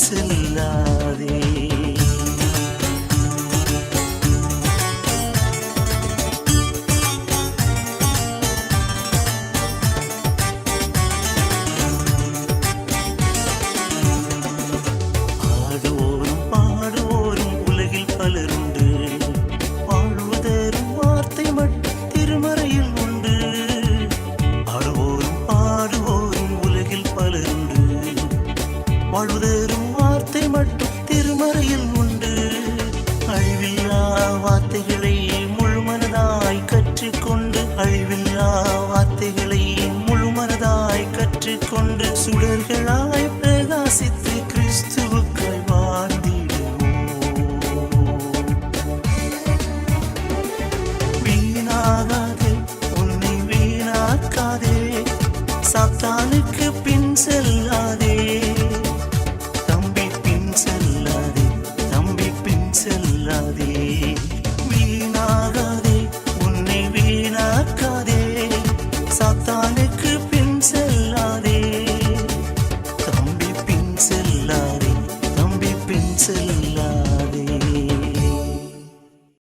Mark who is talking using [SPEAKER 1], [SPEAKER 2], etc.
[SPEAKER 1] செல்லாதே. ஆடுவோரும் பாடுவோரும் உலகில் பலருண்டு, வாழ்வதரும் வார்த்தை மட்டும் திருமறையில் உண்டு. ஆடுவோரும் பாடுவோரும் உலகில் பலருண்டு, வாழ்வதரும் வார்த்தை மட்டும் திருமறையில் உண்டு. அழிவில்லா வார்த்தைகளை முழுமனதாய் கற்றுக்கொண்டு, அழிவில்லா வார்த்தைகளை முழுமனதாய் கற்றுக்கொண்டு, சுடர்களாய் பிரகாசித்து கிறிஸ்துவுக்காய் வாழ்ந்திடுவோம். வீணாகாதே, உன்னை வீணாக்காதே, சாத்தானுக்கு பின் செல்லாதே. செல்லாதே, வீணாகாதே, உன்னை வீணாக்காதே, சாத்தானுக்கு பின் செல்லாதே. தம்பி பின் செல்லாதே, தம்பி பின் செல்லாதே.